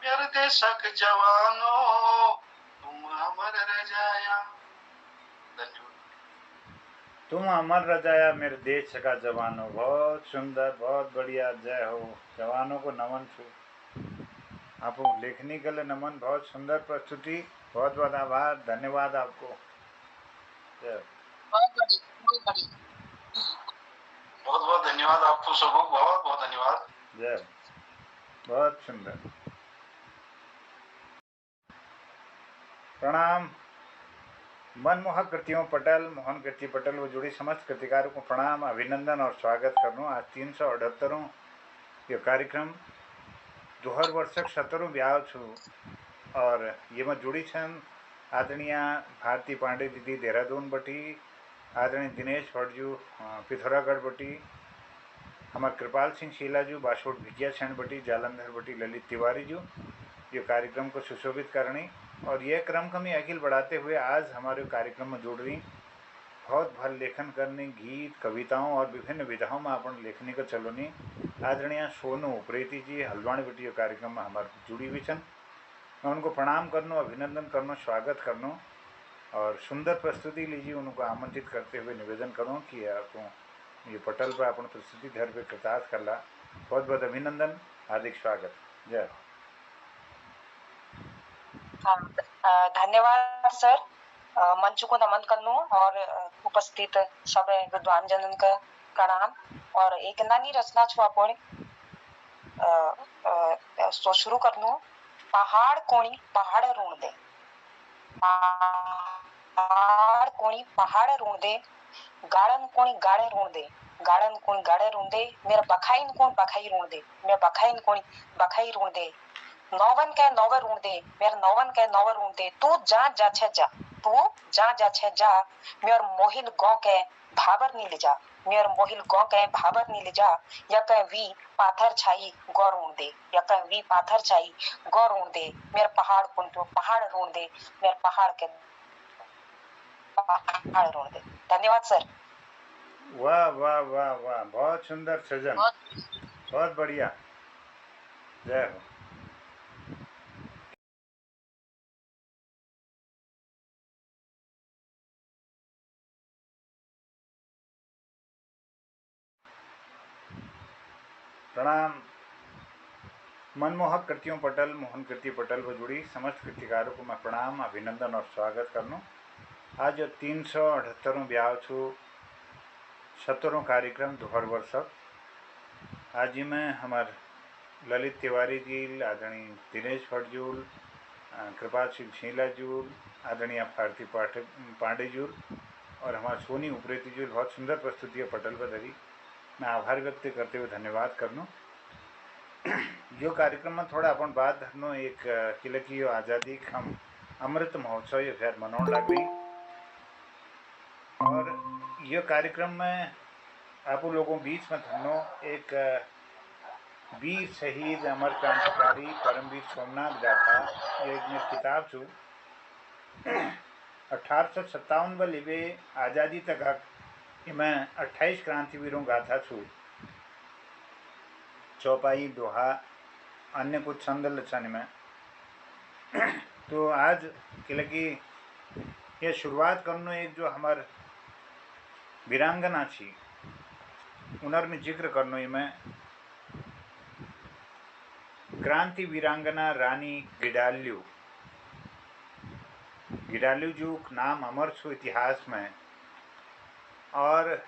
मेरे देश के जवानो तुम अमर रह जाया। धन्यवाद। तुम अमर रजाया मेरे देश का जवानों, बहुत सुंदर, बहुत बढ़िया। जय हो। जवानों को नमन छू। आप लेखनी के लिए नमन, बहुत सुंदर प्रस्तुति, बहुत बहुत आभार, धन्यवाद आपको। जय। बहुत बड़ी बहुत बहुत धन्यवाद आपको सबको, बहुत बहुत धन्यवाद। जय। बहुत सुंदर। प्रणाम। मनमोहक कृतियों पटेल, मोहन कृति पटेल व जुड़ी समस्त कृतिकारों को प्रणाम, अभिनंदन और स्वागत करूँ। आज 378 ये कार्यक्रम 2017 ब्याह छू और ये में जुड़ी छन आदरणीय भारती पांडे दीदी देहरादून बटी, आदरणीय दिनेश भट्टजू पिथौरागढ़ बटी, हमारे कृपाल सिंह शीलाजू बासोट भिजिया छण बटी, जालंधर बटी ललित तिवारी जू ये कार्यक्रम को सुशोभित करनी और यह क्रम कमी अखिल बढ़ाते हुए आज हमारे कार्यक्रम में जुड़ रही बहुत भर लेखन करने, गीत कविताओं और विभिन्न विधाओं में अपन लेखनी को चलोनी आदरणीय सोनू उप्रेती जी हल्द्वानी बटी कार्यक्रम में हमारे जुड़ी हुई छन। मैं उनको प्रणाम करनो, अभिनंदन करनो, स्वागत करनो और सुंदर प्रस्तुति लीजिए उनको आमंत्रित करते हुए निवेदन करूँ कि आपको ये पटल पर अपन प्रस्तुति धर पे कृतार्थ करला। बहुत बहुत अभिनंदन, हार्दिक स्वागत। जय। धन्यवाद सर। मंच को नमन करनो और उपस्थित सब विद्वान जनन का प्रणाम और एक नानी रचना छो आपण तो शुरू करनो। पहाड़ कोणी पहाड़ रूण दे, पहाड़ कोणी पहाड़ रूण दे, गाड़न कोणी गाड़े रूण दे, गाड़न कोणी गाड़े रूण दे, मेरा बखाइन कोण बखाई रूण दे, मेरा बखाइन कोणी बखाई रूण दे, नौवन के नौवर रूण दे, मेरे नौवन के नौवर रूण दे, तू जा जा छे जा, तू जा जा छे जा, मेर मोहिल गांव के भाबर नी ले जा, मेर मोहिल गांव के भाबर नी ले जा, या के वी पाथर छाई गौ रूण दे, या के वी पाथर छाई गौ रूण दे, मेर पहाड़ कुंटो पहाड़ रूण दे, मेर पहाड़ के पहाड़ रूण दे। धन्यवाद सर। वाह वाह वाह वाह, बहुत सुंदर सृजन, बहुत बढ़िया। जय हो। प्रणाम। मनमोहक कृतियों पटल, मोहन कृति पटल व जुड़ी समस्त कृतिकारों को मैं प्रणाम, अभिनंदन और स्वागत करनो। आज जो 378 ब्याह छू 17 कार्यक्रम 2000 आज में हमार ललित तिवारी जी, आदरणीय दिनेश भट्टजूल, कृपाल सिंह शीलाजूल, आदरणीय भारती पांडे जूल और हमारे सोनी उप्रेती जूल बहुत सुंदर प्रस्तुति पटल पर धरी। मैं आभार व्यक्त करते हुए धन्यवाद करनो। जो कार्यक्रम में थोड़ा अपन बात धरनो एक किले की आज़ादी हम अमृत महोत्सव ये फिर मनाने लग गई और ये कार्यक्रम में आप लोगों बीच में धरनो एक वीर शहीद अमर क्रांतिकारी परमवीर सोमनाथ गाथा, ये एक मेरी किताब छू 1857 में लिबे आज़ादी तक मैं 28 क्रांतिवीरों गाथा छू, चौपाई दोहा अन्य कुछ छंद लचन में। तो आज के लगी ये शुरुआत करनो एक जो हमार वीरांगना छी उनर में जिक्र करनो ही मैं क्रांति वीरांगना रानी गिडाल्यू जो नाम अमर छो इतिहास में। और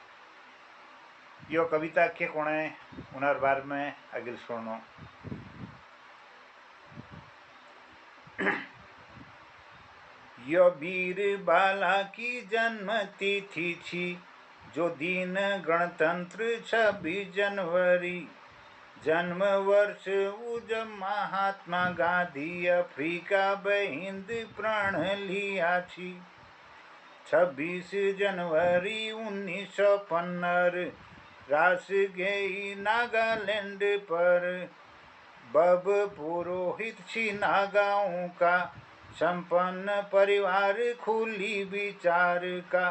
यो कविता के कोणे उनर बार में अगिल सुनो। यो वीर बाला की जन्म तिथि थी जो दिन गणतंत्र 26 जनवरी। जन्म वर्ष उज महात्मा गांधी अफ्रीका बहिंद प्रण लिया छी। 26 जनवरी 1915 रास गई नागालैंड पर। बब पुरोहित छी नागाओं का संपन्न परिवार खुली विचार का।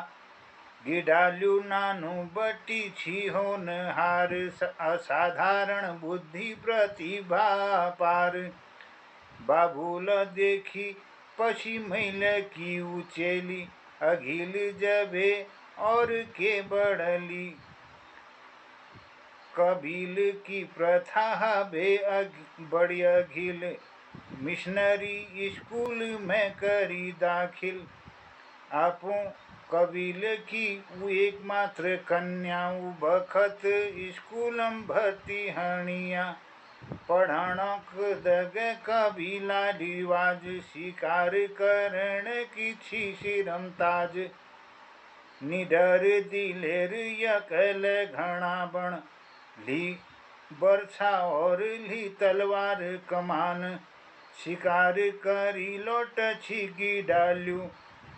गिडाल्यू नानु बटी छी होनहार असाधारण बुद्धि प्रतिभा पार। बाबुल देखी पशी महिल की उचेली अघिल जबे और के बढ़ली। कबील की प्रथा बे बड़ी अघिल मिशनरी स्कूल में करी दाखिल। आपो कबील की एकमात्र कन्या बखत स्कूल भर्ती हणिया। पढ़ाणक दग कबीला रिवाज शिकार करण की छी सिरमताज। निडर दिलेर यकल घना बण ली बरछा और ली तलवार कमान। शिकार करी लौट छी गिडाल्यू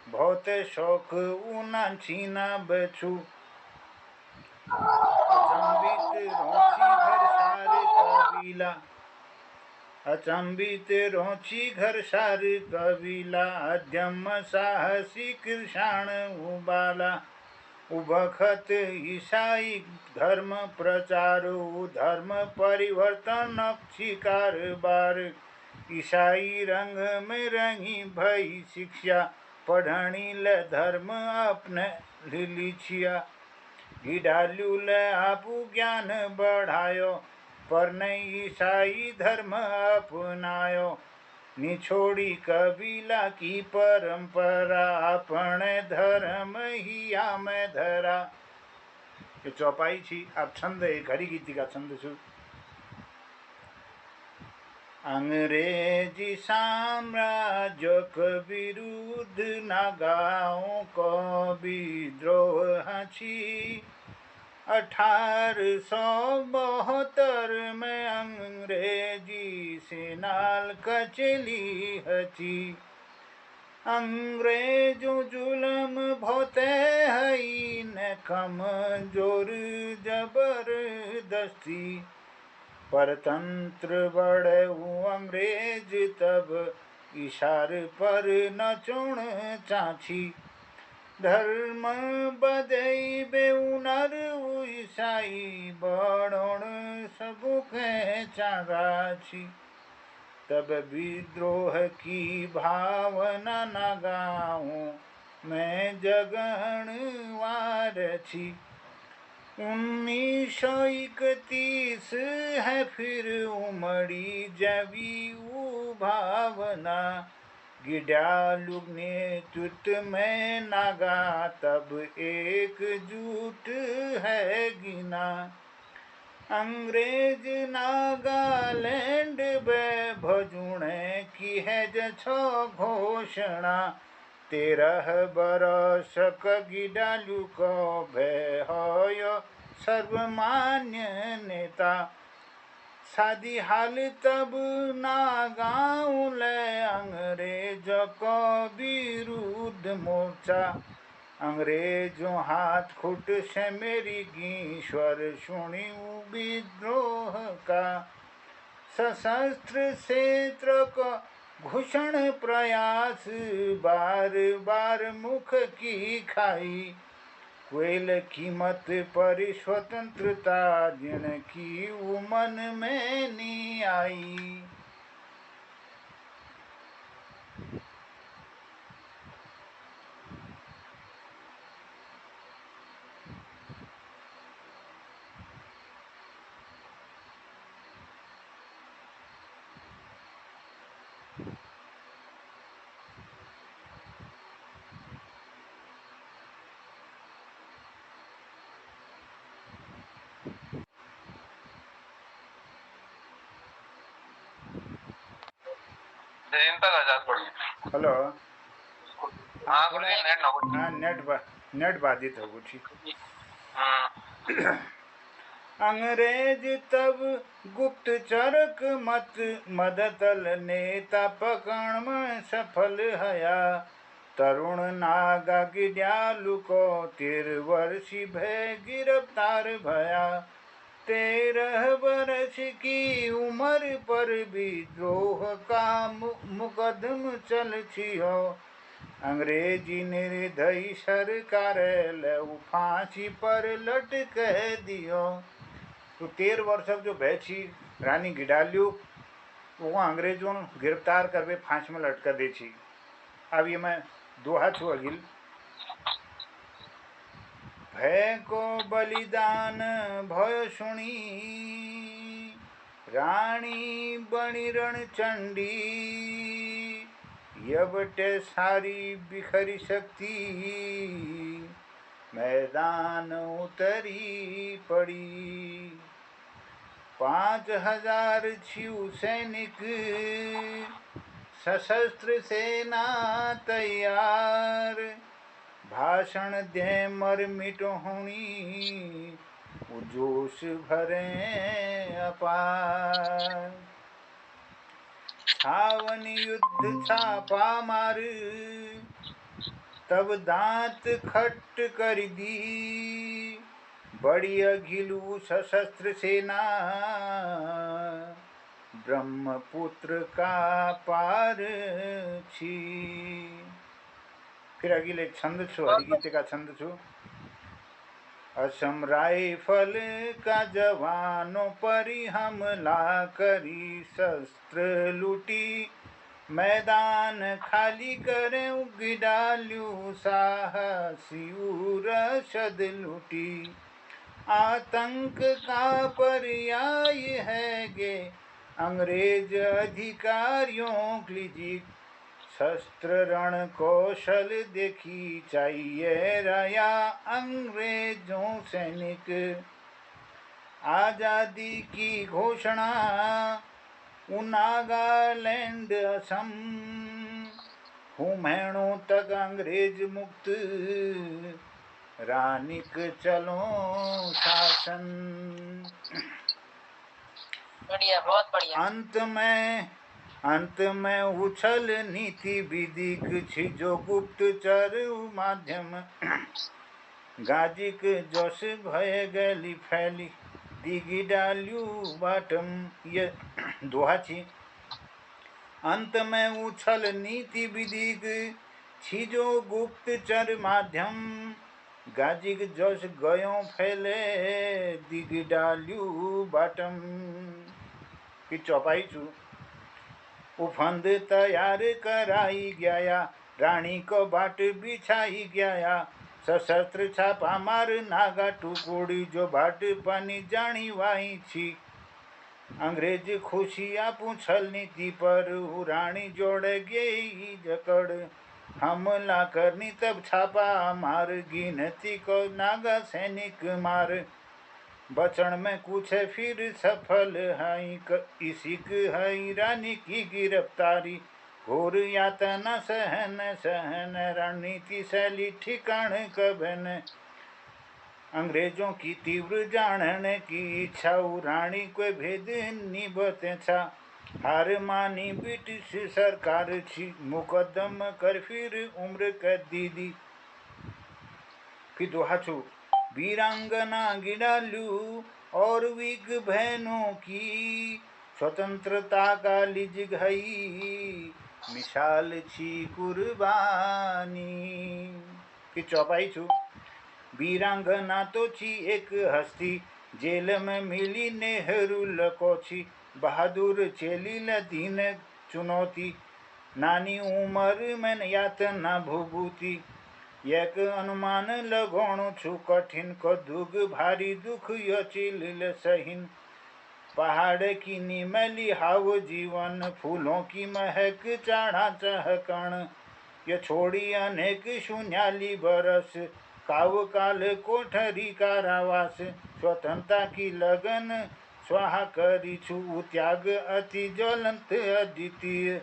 बहुत शौक ऊना छीना बछू। अचंबित रोची घर सारे कबीला अचंबित रोची घर सारे कबीला। अध्यम साहसी कृषाण उबाला। उबखत ईसाई धर्म प्रचार धर्म परिवर्तन शिकार बार। ईसाई रंग में रंगी भई शिक्षा पढ़नी ल धर्म अपने लिछिया। गिडाल्यू ल आपू ज्ञान बढ़ायो पर नहीं ईसाई धर्म अपनायो। निछोड़ी कबीला की परंपरा अपने धर्म हिया में धरा। ये चौपाई छी। अब छंद एक हरी गीति का छंद छू। अंग्रेजी साम्राज्य के विरुद्ध नागाओं को विद्रोह छी। 1872 में अंग्रेजी सेनाल कचली हची। अंग्रेजों जुलम भोते हई न कमजोर जबरदस्ती। परतंत्र बड़े अंग्रेज तब इशार पर नचुण चाची। धर्म बदई बेउनर ईसाई बड़ोण सबु के चागाची। तब विद्रोह की भावना नागाओं में जगण वार छी। 1931 है फिर उमड़ी जबी भावना। गिडाल्यू नेतृत्व में नागा तब एकजुट है गिना। अंग्रेज नागालैंड बे भजुणे की है जछो घोषणा। 13 बरस गिडाल्यू को भय होयो सर्वमान्य नेता। सादी हाल तब नागाओं ले अंग्रेज को विरुद्ध मोर्चा। अंग्रेजों हाथ खुट से मेरी गीश्वर सुनी विद्रोह का। सशस्त्र क्षेत्र को घुषण प्रयास बार बार मुख की खाई। कोयल कीमत पर स्वतंत्रता जिनकी मन में नहीं आई। जय हिंद तक आजाद पड़ी। हेलो हाँ गुरुजी नेट ना कुछ। हाँ नेट बाधित हो कुछ। अंग्रेज तब गुप्तचरक मदतल नेता पकड़ में सफल हया। तरुण नागा गिड्यालु को 13 वर्षी भय गिरफ्तार भया। 13 वर्ष की उम्र पर विद्रोह का मुकदम चल छियो। अंग्रेजी निर्दयी सरकार फांसी पर लटक दियो। तो 13 वर्षक जो भय छी रानी गिडाल्यू वो अंग्रेजों गिरफ्तार करके फांसी में लटका दे छी। अब ये मैं दोहा छू अगिल। भय को बलिदान भय सुनी रानी बणी रणचंडी। यबटे सारी बिखरी शक्ति मैदान उतरी पड़ी। 5000 छिऊ सैनिक सशस्त्र सेना तैयार। भाषण दे मर मिट होनी जोश भरे अपार। छावन युद्ध छापा मार तब दांत खट कर दी। बड़ी अघिलू सशस्त्र सेना ब्रह्मपुत्र का पार छी। फिर अगिल एक छंद छो हरिगीत का छंद छो। असम राइफल का जवानों पर हमला करी शस्त्र लूटी। मैदान खाली करें गिडाल्यू साहसी रसद लूटी। आतंक का पर्याय है गे अंग्रेज अधिकारियों की। शस्त्र रण कौशल देखी चाहिए रया अंग्रेजों सैनिक। आजादी की घोषणा नागालैंड असम। हुमैणों तक अंग्रेज मुक्त रानिक चलो शासन। बढ़िया बहुत बढ़िया। अंत में उछल नीति विधिक छी जो गुप्तचर माध्यम। गाजिक जोश भय गली फैली दिगी डाल्यू बाटम। ये दोहा छी। अंत में उछल नीति विधिक छी जो गुप्तचर माध्यम। गाजिक जोश गयो फैले दिगी डाल्यू बाटम की चौपाई छू। उफंद तैयार कराई गया रानी को बाट बिछाई गया। सशस्त्र छापा मार नागा टुकुड़ी जो बाट पानी जानी वाही छी। अंग्रेज खुशियाँ पूछल नीति पर रानी जोड़ गई जकड़। हमला करनी तब छापा मार गिनती को नागा सैनिक मार। बचन में कुछ फिर सफल है इसिक है रानी की गिरफ्तारी। घोर यातना सहन रणनीति शैली ठिकान कबन। अंग्रेजों की तीव्र जानने की इच्छा रानी को भेद निभते छा। हार मानी ब्रिटिश सरकार छी मुकदम कर फिर उम्र कैद दी। फिर दोहा छू। वीरांगना गिडाल्यू और विग बहनों की स्वतंत्रता का लिज गई मिसाल छी कुर्बानी की चौपाई छू। वीरांगना तो छी एक हस्ती जेल में मिली नेहरू लको छी। बहादुर चेली दीन चुनौती नानी उम्र में यातना भुगुती। एक अनुमान लगोणु छु कठिन को दुग भारी दुख यो चिल सहीन। पहाड़ की निमली हाव जीवन फूलों की महक चाढ़ा चहकण। ये छोड़ी अनेक शून्याली बरस काव काल कोठरी कारावास। स्वतंत्रता की लगन स्वाहा करी छु त्याग अति ज्वलंत अद्वितीय।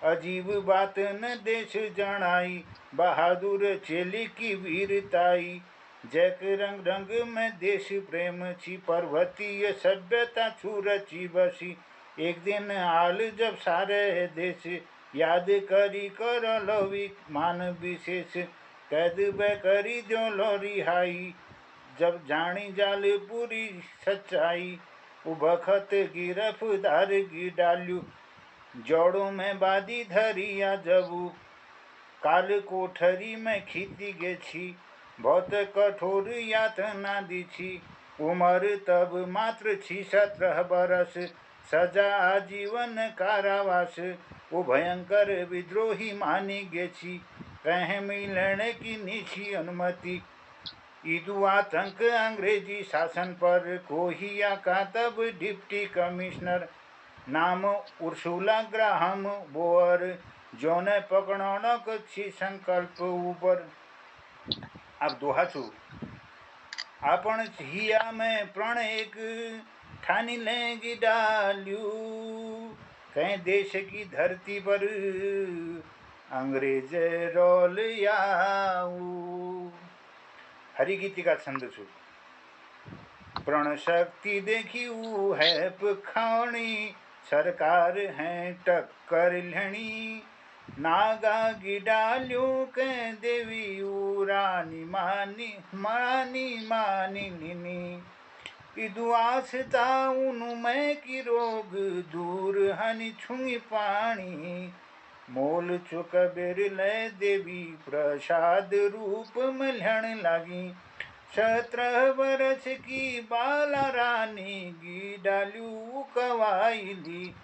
अजीब बात न देश जनाई, बहादुर चेली की वीरताई। जैक रंग रंग में देश प्रेम छी, पर्वतीय सभ्यता छु रची बसी। एक दिन आल जब सारे देश, याद करी कर लोवी मान विशेष। कैद बे करी जो लो रिहाई, जब जानी जाल पूरी सच्चाई। उबखत गिरफ्तार की डाल्यू, जोड़ों में बादी धरिया जबू। काल कोठरी में खींची गे छी, बहुत कठोर यातना दी छी। उम्र तब मात्र 17 बरस, सजा आजीवन कारावास। वो भयंकर विद्रोही मानी गे छी, कहीं मिलने की निशी अनुमति। ईदु आतंक अंग्रेजी शासन पर, कोहिया का तब डिप्टी कमिश्नर, नाम उर्सुला ग्राहम बोअर। जो ने पकड़ोनक छी संकल्प ऊपर। अब दोहा छू। आपण हिया में प्रण एक ठानी लेंगी डाल्यू, कहीं देश की धरती पर अंग्रेज रोल याऊ। हरि गीति का छंद छू। प्रण शक्ति देखी ऊ है पखाणी, सरकार है टक्कर लेनी। नागा गिडाल्यू के देवी ऊ रानी मानी मानी निनी। इदुआसता उनु में की रोग दूर हनि छुई पानी। मोल चुक बेरले देवी प्रसाद रूप मलहण लागी। 17 बरस की बाला रानी गिडाल्यू कवाईली।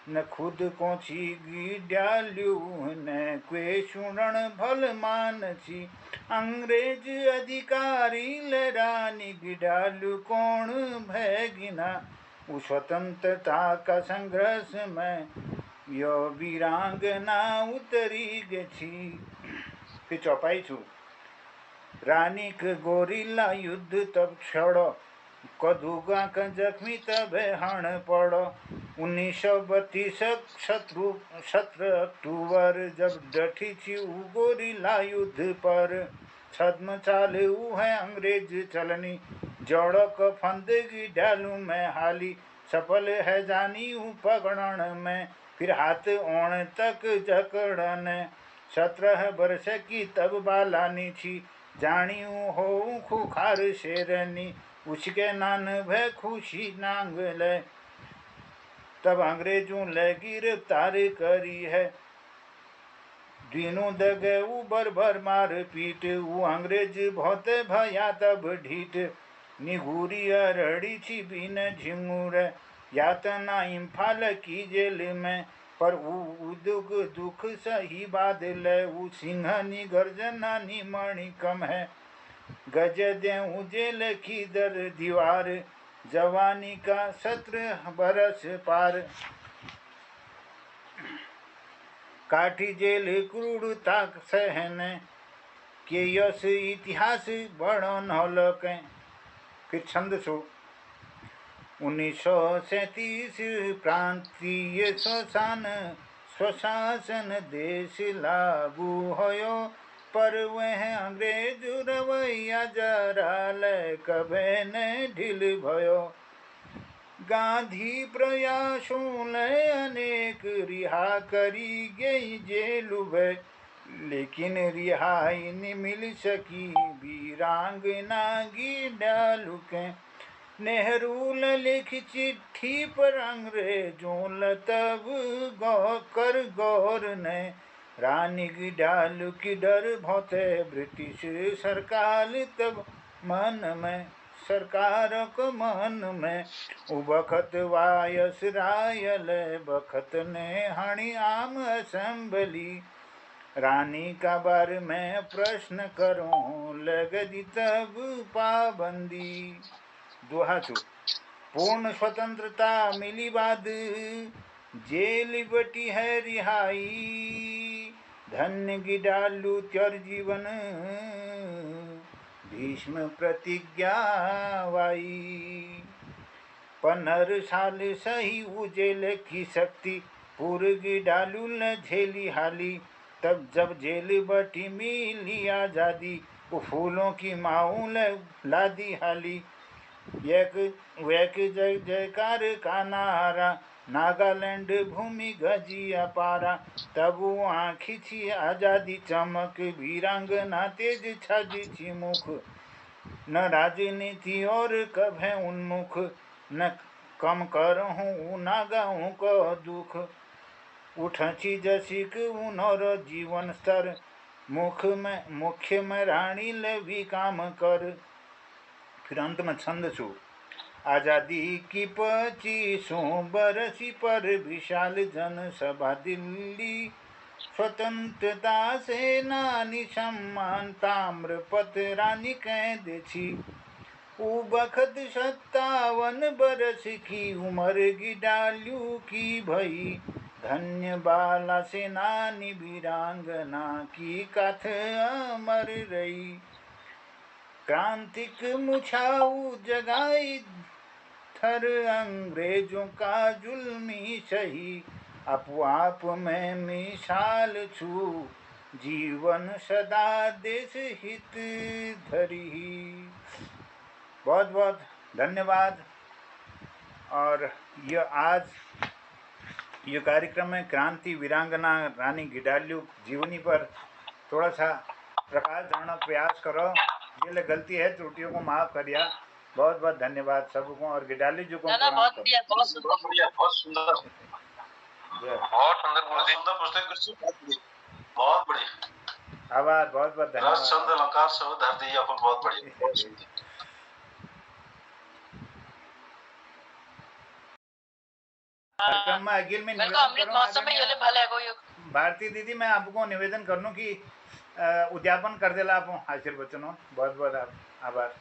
न खुद कोची गिडाल्यू न क्वे सुनण भल मान छी। अंग्रेज अधिकारी ले रानी गिडाल्यू कौन भैगिना। उस स्वतंत्रता का संघर्ष में यो वीरांगना उतरी गे छी। फिर चौपाई छू। रानी के गोरिल्ला युद्ध तब छड़ो, कदुगा का जख्मी तब हण पड़ो। 1932 17 अक्टूबर जब डठी छी ऊ गोरिल्ला युद्ध पर। छद्म चालू है अंग्रेज चलनी, जोड़ो को फंदगी डालू में हाली। सफल है जानी ऊ पकड़न में, फिर हाथ ओण तक जकड़न। 17 वर्ष की तब बालानी छी, जानी हो खुखार शेरनी। उसके नान भय खुशी नांग ले, तब अंग्रेजों ले गिरफ्तार करी है। दिनों दगे उबर भर मार पीट, वो अंग्रेज बहुत भया तब ढीठ। निगूरी अरड़ी छी बिन झिंगूर, यातना इम्फाल की जेल में। पर दुख सही बादल, ऊ सिंहनी गर्जना मणि कम है। गज देऊ जेल की दर दीवार, जवानी का 17 बरस पार। काठी जेल क्रूरता सहने, के यश इतिहास बड़ो नौलक। फिर छंद छो। 1937 प्रांतीय स्वशासन देश लागू होयो, पर वह अंग्रेज रवैया जरा ले कभे न ढिल भयो। गांधी प्रयासों ले अनेक रिहा करी गई जेलू में, लेकिन रिहाई न मिल सकी वीरांगना गिडाल्यू के। नेहरू लिख चिट्ठी पर अंग्रेजों तब कर गौर ने। रानी गिडाल्यू की डर बहुत ब्रिटिश सरकार तब मन में, सरकार को मन में। उबखत वायस रायल बखत ने हणी आम असेंबली। रानी का बारे में प्रश्न करो लग दी तब पाबंदी। दोहा छू। पूर्ण स्वतंत्रता मिली बाद, जेल बटी है रिहाई। धन्य गिडाल्यू त्यर जीवन, भीष्म प्रतिज्ञा वाई। 15 साल सही ऊ जेल की शक्ति, पूरगी डालू न झेली हाली, तब जब जेल बटी मिली आजादी, वो फूलों की माऊल लादी हाली। एक वेक जय जयकार का नारा, नागालैंड भूमि गजिया पारा, तब वहाँ खिंची आजादी चमक, वीरांगना तेज छाजी छी मुख, न राजनीति और कब है उन्मुख, न कम करहूँ नागाऊँ को दुख, उठची जसिक उनर जीवन स्तर, मुख्य में रानी लवी काम कर। फिर अंत में छंद छू, आजादी की 25 बरसी पर विशाल जनसभा दिल्ली, स्वतंत्रता सेनानी सम्मान ताम्रपत्र रानी कह छी, उ बखत 57 बरस की उम्र गिडाल्यू की भई, धन्य बाला सेनानी वीरांगना की कथ अमर रही। क्रांतिक मुछाऊ जगाई थर अंग्रेजों का जुल्मी सही, अपवाप में मिसाल छू, जीवन सदा देश हित धरी। बहुत बहुत धन्यवाद। और ये कार्यक्रम में क्रांति वीरांगना रानी गिडाल्यू जीवनी पर थोड़ा सा प्रकाश डालने प्रयास करो। ये गलती है, त्रुटियों को माफ करिया। बहुत बहुत धन्यवाद सबको। और गिडाल्यू जी को बहुत बढ़िया, बहुत सुंदर, बहुत सुंदर, सुंदर पुस्तक, बहुत बढ़िया। आभार, बहुत बहुत धन्यवाद। रस छंद अलंकार सब धर दी अपन, बहुत बढ़िया। कार्यक्रम में अगिल में अमृत महोत्सव में ये भले को भारती दीदी, मैं आपको निवेदन कर लूं कि उद्यापन कर देला आप आशीर्वचनों। बहुत बहुत आभार।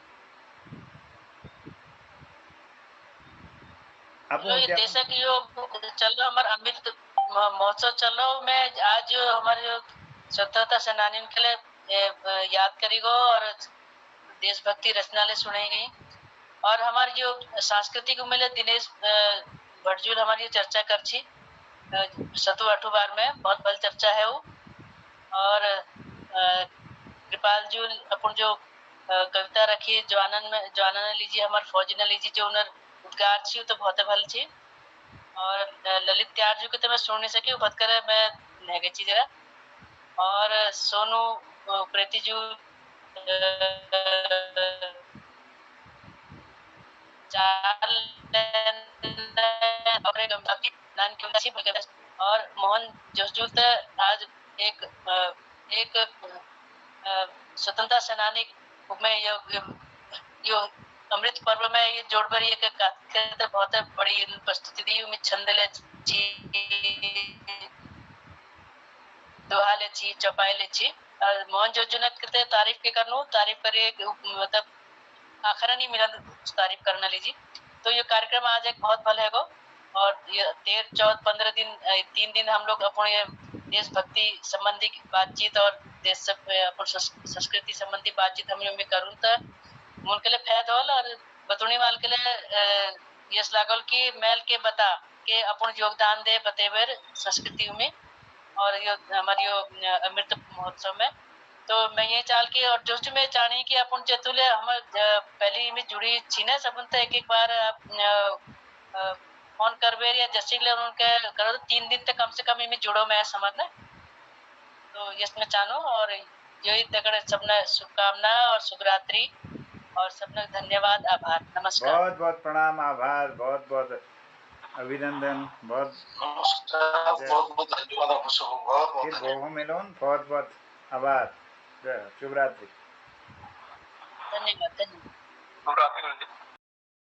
जैसा कि यो चल रहा हमारा अमृत महोत्सव चल रहा हूँ, मैं आज हमारे स्वतंत्रता सेनानियों के लिए याद करेगा और देशभक्ति रचनाएं सुनाई गई। और हमारी जो सांस्कृतिक मिले दिनेश भटजूल हमारी चर्चा कर छी 7 बार में बहुत बड़ी चर्चा है वो। और कृपाल जी अपन जो कविता रखी जवानन लीजिए हमारे फौजी न लीजिए जो उन्हें उद्गार छी तो बहुत भल छी। और ललित त्यार जी को तो मैं सुन नहीं सकी, बहुत करे मैं नहीं गई जरा। और सोनू प्रीति जी और मोहन जोशजू आज एक स्वतंत्रता सेनानी में यो अमृत पर्व में ये जोड़ पर ये बहुत बड़ी प्रस्तुति दी। उम्मीद छंद ले दोहा ले छी, चौपाई ले छी। मोहन जोशजू ने कितने तारीफ के करनू, तारीफ करे मतलब आखिर नहीं मिला तारीफ करना लीजिए। तो ये कार्यक्रम आज एक बहुत भल है गो। और ये 13, 14, 15 दिन 3 दिन हम लोग अपने देशभक्ति संबंधी बातचीत और देश अपन संस्कृति संबंधी बातचीत हम लोग में करूँ तो उनके लिए फायदा होल। और बतौनी वाल के लिए यस लागल कि मेल के बता के अपन योगदान दे बतेबर संस्कृति में और ये हमारी अमृत महोत्सव में। तो मैं ये चाल की और जो मैं चाहनी कि अपन चतुले हम पहली में जुड़ी छीने सबन तो एक बार फोन करबे या जैसे ले उनके करो तो 3 दिन तक कम से कम इनमें जुड़ो मैं समझना। तो इसमें चाहूँ और यही तक सबने शुभकामना और शुभरात्रि और सबने धन्यवाद, आभार, नमस्कार। बहुत बहुत प्रणाम, आभार, बहुत बहुत अभिनंदन, बहुत बहुत धन्यवाद। फिर मिलोन, बहुत बहुत आभार, शुभरात्रि। धन्यवाद। शुभरात्रि।